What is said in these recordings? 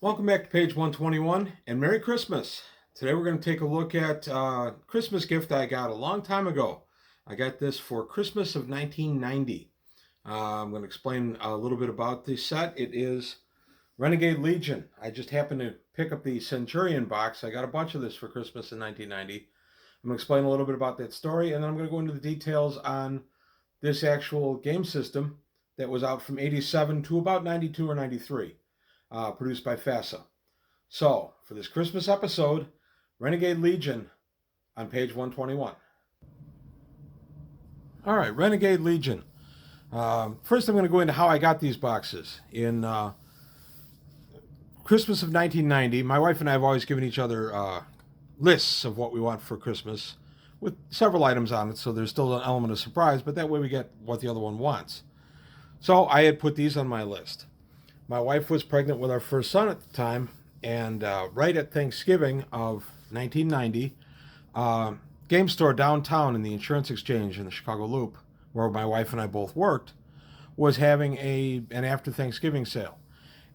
Welcome back to page 121 and Merry Christmas. Today we're going to take a look at a Christmas gift I got a long time ago. I got this for Christmas of 1990. I'm going to explain a little bit about the set. It is Renegade Legion. I just happened to pick up the Centurion box. I got a bunch of this for Christmas in 1990. I'm going to explain a little bit about that story, and then I'm going to go into the details on this actual game system that was out from 87 to about 92 or 93. Produced by FASA. So, for this Christmas episode, Renegade Legion on page 121. All right, Renegade Legion. First, I'm going to go into how I got these boxes. In Christmas of 1990, my wife and I have always given each other lists of what we want for Christmas with several items on it, so there's still an element of surprise, but that way we get what the other one wants. So, I had put these on my list. My wife was pregnant with our first son at the time, and right at Thanksgiving of 1990, game store downtown in the Insurance Exchange in the Chicago Loop, where my wife and I both worked, was having an after Thanksgiving sale.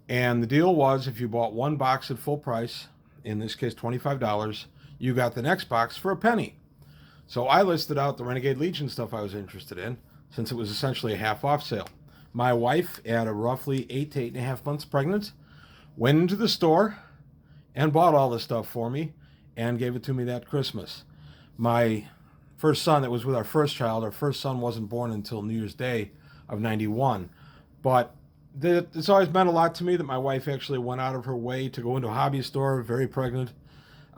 And the deal was if you bought one box at full price, in this case $25, you got the next box for a penny. So I listed out the Renegade Legion stuff I was interested in, since it was essentially a half-off sale. My wife, at a roughly 8 to 8.5 months pregnant, went into the store and bought all this stuff for me and gave it to me that Christmas. My first son, that was with our first child, our first son wasn't born until New Year's Day of 91. But it's always meant a lot to me that my wife actually went out of her way to go into a hobby store, very pregnant,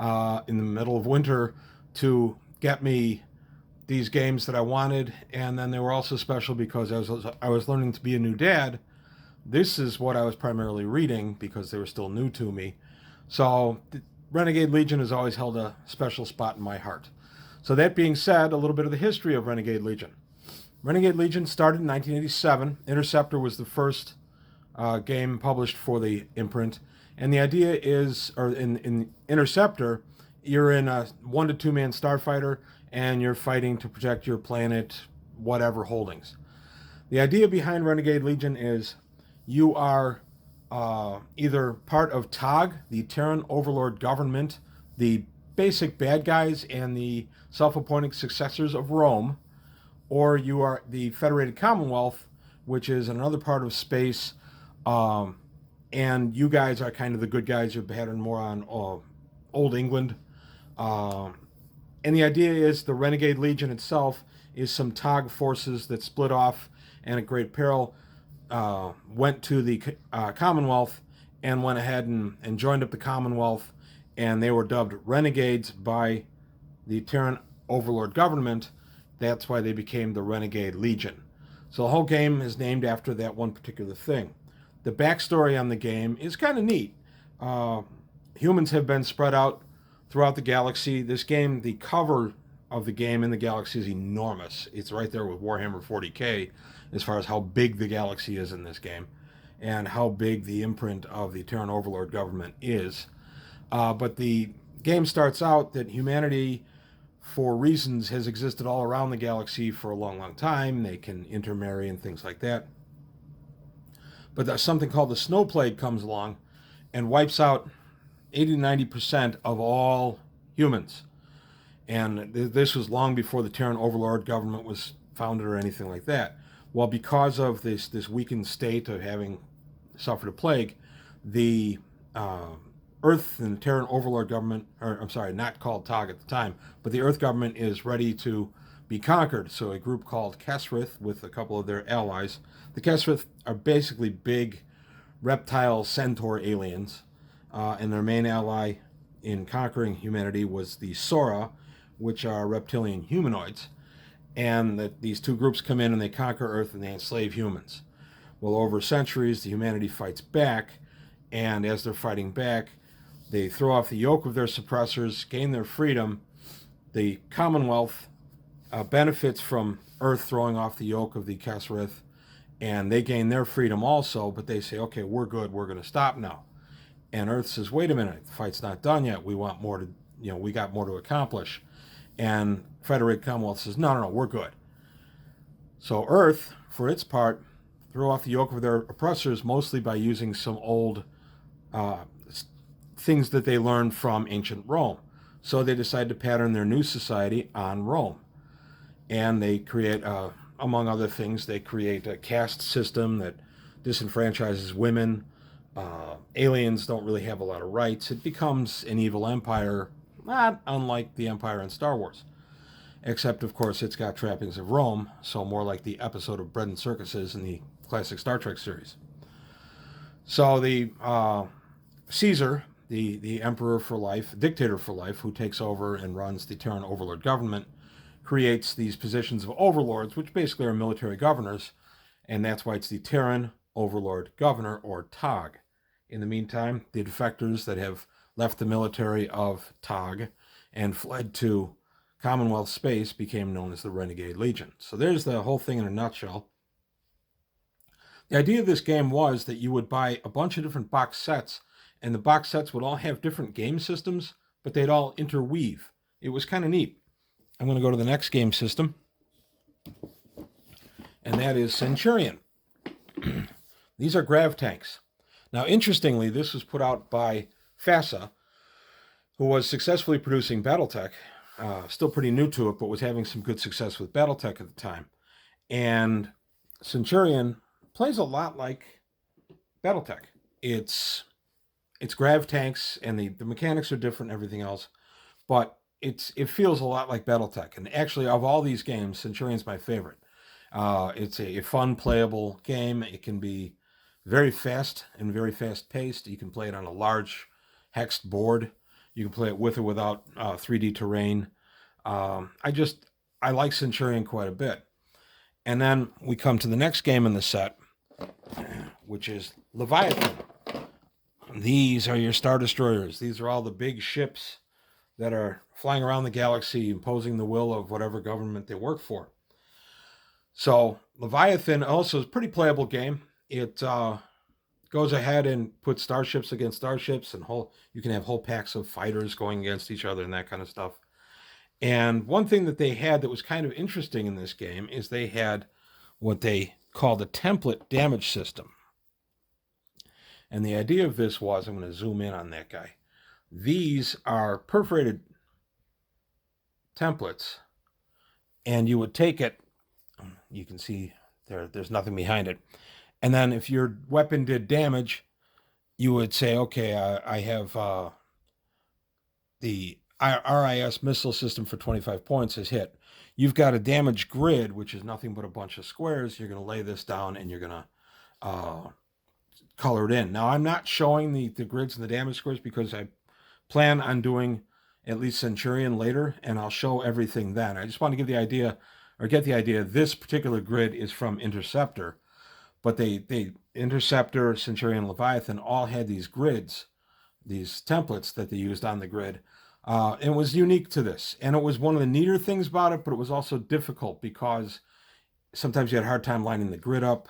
in the middle of winter, to get me these games that I wanted, and then they were also special because I was learning to be a new dad. This is what I was primarily reading because they were still new to me. So Renegade Legion has always held a special spot in my heart. So that being said, a little bit of the history of Renegade Legion. Renegade Legion started in 1987. Interceptor was the first game published for the imprint, and the idea is, or in Interceptor, you're in a 1 to 2 man starfighter, and you're fighting to protect your planet, whatever holdings. The idea behind Renegade Legion is you are either part of TOG, the Terran Overlord government, the basic bad guys and the self-appointed successors of Rome, or you are the Federated Commonwealth, which is another part of space, and you guys are kind of the good guys. You're patterned more on Old England. And the idea is the Renegade Legion itself is some TOG forces that split off and at great peril went to the Commonwealth and went ahead and joined up the Commonwealth, and they were dubbed Renegades by the Terran Overlord government. That's why they became the Renegade Legion. So the whole game is named after that one particular thing. The backstory on the game is kind of neat. Humans have been spread out throughout the galaxy. This game, the cover of the game in the galaxy is enormous. It's right there with Warhammer 40K as far as how big the galaxy is in this game and how big the imprint of the Terran Overlord government is. But the game starts out that humanity, for reasons, has existed all around the galaxy for a long, long time. They can intermarry and things like that. But there's something called the Snow Plague comes along and wipes out 80 to 90% of all humans. And this was long before the Terran Overlord government was founded or anything like that. Well, because of this weakened state of having suffered a plague, the Earth and the Terran Overlord government, or I'm sorry, not called TOG at the time, but the Earth government is ready to be conquered. So a group called Kesrith with a couple of their allies. The Kesrith are basically big reptile centaur aliens. And their main ally in conquering humanity was the Sora, which are reptilian humanoids. And these two groups come in and they conquer Earth and they enslave humans. Well, over centuries, the humanity fights back. And as they're fighting back, they throw off the yoke of their suppressors, gain their freedom. The Commonwealth benefits from Earth throwing off the yoke of the Kesrith. And they gain their freedom also, but they say, okay, we're good, we're going to stop now. And Earth says, wait a minute, the fight's not done yet. We want more we got more to accomplish. And Federated Commonwealth says, no, we're good. So Earth, for its part, threw off the yoke of their oppressors mostly by using some old things that they learned from ancient Rome. So they decide to pattern their new society on Rome. And they create, among other things, they create a caste system that disenfranchises women. Aliens don't really have a lot of rights. It becomes an evil empire, not unlike the empire in Star Wars. Except, of course, it's got trappings of Rome, so more like the episode of Bread and Circuses in the classic Star Trek series. So the Caesar, the emperor for life, dictator for life, who takes over and runs the Terran overlord government, creates these positions of overlords, which basically are military governors, and that's why it's the Terran overlord governor, or TOG. In the meantime, the defectors that have left the military of TOG and fled to Commonwealth space became known as the Renegade Legion. So there's the whole thing in a nutshell. The idea of this game was that you would buy a bunch of different box sets, and the box sets would all have different game systems, but they'd all interweave. It was kind of neat. I'm going to go to the next game system, and that is Centurion. These are grav tanks. Now, interestingly, this was put out by FASA, who was successfully producing BattleTech, still pretty new to it, but was having some good success with BattleTech at the time. And Centurion plays a lot like BattleTech. It's grav tanks, and the mechanics are different and everything else, but it feels a lot like BattleTech. And actually, of all these games, Centurion's my favorite. It's a fun, playable game. It can be very fast and very fast-paced. You can play it on a large hexed board. You can play it with or without 3D terrain. I like Centurion quite a bit. And then we come to the next game in the set, which is Leviathan. These are your Star Destroyers. These are all the big ships that are flying around the galaxy, imposing the will of whatever government they work for. So Leviathan also is a pretty playable game. It goes ahead and puts starships against starships, and you can have whole packs of fighters going against each other and that kind of stuff. And one thing that they had that was kind of interesting in this game is they had what they called a template damage system. And the idea of this was, I'm going to zoom in on that guy. These are perforated templates, and you would take it, you can see there's nothing behind it. And then if your weapon did damage, you would say, okay, I have the RIS missile system for 25 points has hit. You've got a damage grid, which is nothing but a bunch of squares. You're going to lay this down, and you're going to color it in. Now, I'm not showing the grids and the damage squares because I plan on doing at least Centurion later, and I'll show everything then. I just want to give the idea, or get the idea, this particular grid is from Interceptor. But they Interceptor, Centurion, Leviathan all had these grids, these templates that they used on the grid. It was unique to this. And it was one of the neater things about it, but it was also difficult because sometimes you had a hard time lining the grid up.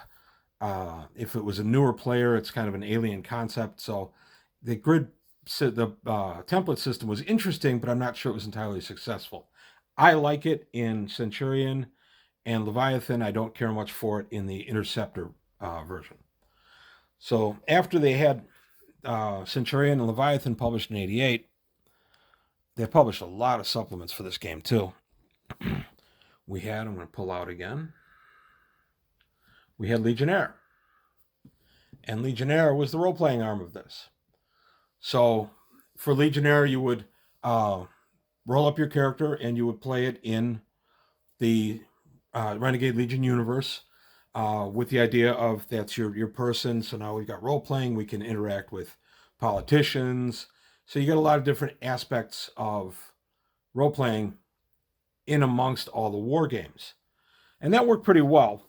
If it was a newer player, it's kind of an alien concept. So the template system was interesting, but I'm not sure it was entirely successful. I like it in Centurion and Leviathan. I don't care much for it in the Interceptor version. So after they had Centurion and Leviathan published in '88, they published a lot of supplements for this game too. I'm going to pull out again. We had Legionnaire. And Legionnaire was the role-playing arm of this. So for Legionnaire, you would roll up your character and you would play it in the Renegade Legion universe with the idea of that's your person. So now we've got role-playing. We can interact with politicians. So you get a lot of different aspects of role-playing in amongst all the war games. And that worked pretty well.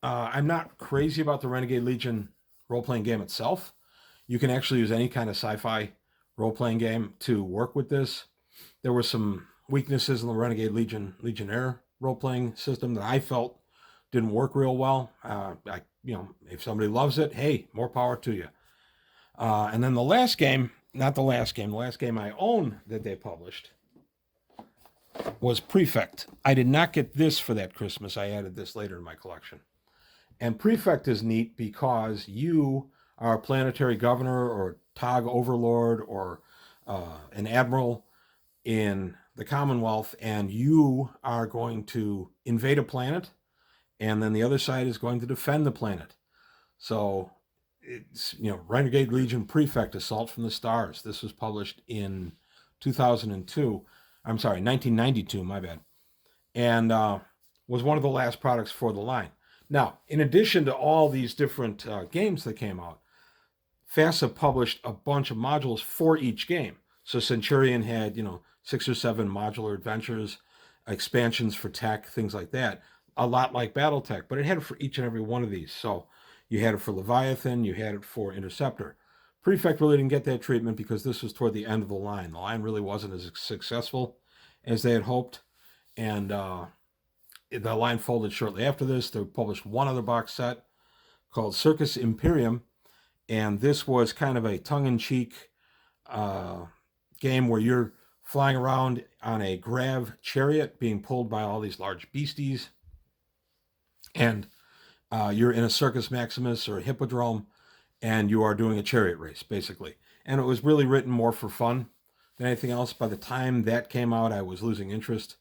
I'm not crazy about the Renegade Legion role-playing game itself. You can actually use any kind of sci-fi role-playing game to work with this. There were some weaknesses in the Renegade Legionnaire role-playing system that I felt didn't work real well. If somebody loves it, hey, more power to you. And then the last game I own that they published was Prefect. I did not get this for that Christmas. I added this later in my collection. And Prefect is neat because you are a planetary governor or Tog Overlord or an Admiral in the Commonwealth, and you are going to invade a planet, and then the other side is going to defend the planet. So it's, Renegade Legion Prefect Assault from the Stars. This was published in 2002. I'm sorry, 1992, my bad. And was one of the last products for the line. Now, in addition to all these different games that came out, FASA published a bunch of modules for each game. So Centurion had, 6 or 7 modular adventures, expansions for tech, things like that. A lot like BattleTech, but it had it for each and every one of these. So you had it for Leviathan, you had it for Interceptor. Prefect really didn't get that treatment because this was toward the end of the line. The line really wasn't as successful as they had hoped. And the line folded shortly after this. They published one other box set called Circus Imperium. And this was kind of a tongue-in-cheek game where you're flying around on a grav chariot being pulled by all these large beasties. And you're in a Circus Maximus or a Hippodrome, and you are doing a chariot race, basically. And it was really written more for fun than anything else. By the time that came out, I was losing interest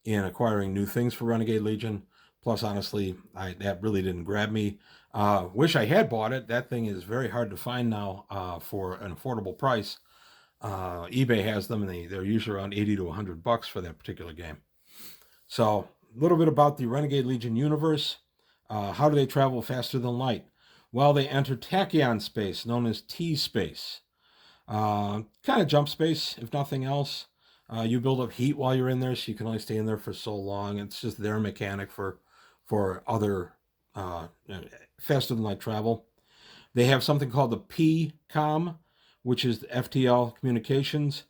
in acquiring new things for Renegade Legion. Plus, honestly, that really didn't grab me. Wish I had bought it. That thing is very hard to find now for an affordable price. eBay has them, and they're usually around $80 to $100 for that particular game. So, a little bit about the Renegade Legion universe. How do they travel faster than light? Well, they enter tachyon space, known as T space. Kind of jump space, if nothing else. You build up heat while you're in there, so you can only stay in there for so long. It's just their mechanic for other faster than light travel. They have something called the PCOM, which is the FTL communications.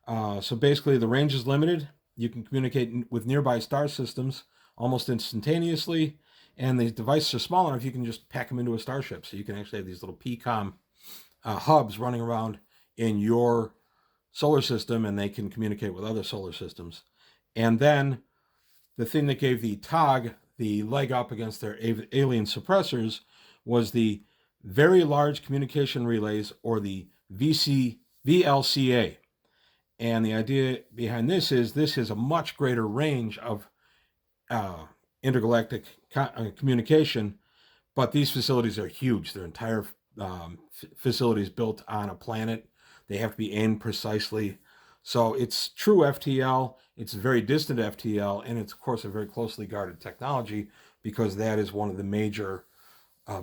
So basically, the range is limited. You can communicate with nearby star systems almost instantaneously, and the devices are small enough you can just pack them into a starship. So you can actually have these little PCOM hubs running around in your solar system, and they can communicate with other solar systems. And then the thing that gave the TOG the leg up against their alien suppressors was the Very Large Communication Relays, or the VLCA. And the idea behind this is a much greater range of intergalactic communication, but these facilities are huge. Their entire facilities built on a planet. They have to be aimed precisely. So it's true FTL. It's very distant FTL, and it's, of course, a very closely guarded technology, because that is one of the major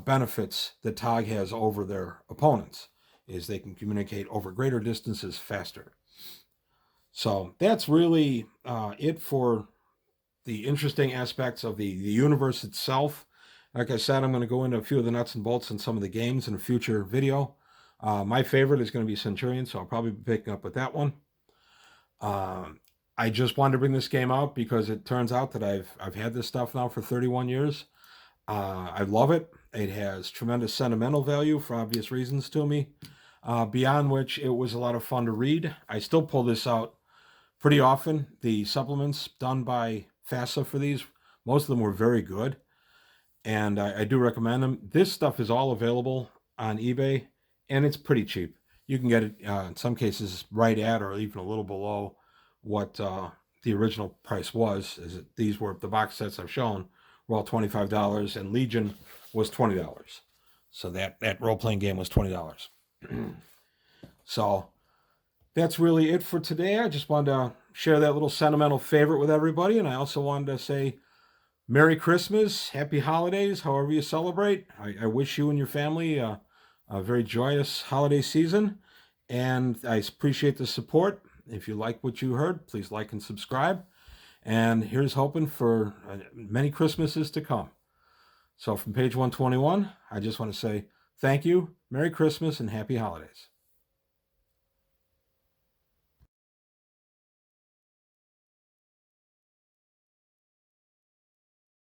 benefits that TOG has over their opponents, is they can communicate over greater distances faster. So that's really it for the interesting aspects of the universe itself. Like I said, I'm going to go into a few of the nuts and bolts in some of the games in a future video. My favorite is going to be Centurion, so I'll probably be picking up with that one. I just wanted to bring this game out because it turns out that I've had this stuff now for 31 years. I love it. It has tremendous sentimental value for obvious reasons to me, beyond which it was a lot of fun to read. I still pull this out pretty often. The supplements done by FASA for these, most of them were very good, and I do recommend them. This stuff is all available on eBay, and it's pretty cheap. You can get it in some cases right at or even a little below what the original price was. These were the box sets I've shown were all $25, and Legion was $20. So that role-playing game was $20. So that's really it for today. I just wanted to share that little sentimental favorite with everybody, and I also wanted to say Merry Christmas, Happy Holidays, however you celebrate. I wish you and your family a very joyous holiday season, and I appreciate the support. If you like what you heard, please like and subscribe. And here's hoping for many Christmases to come. So from page 121, I just want to say thank you, Merry Christmas, and Happy Holidays.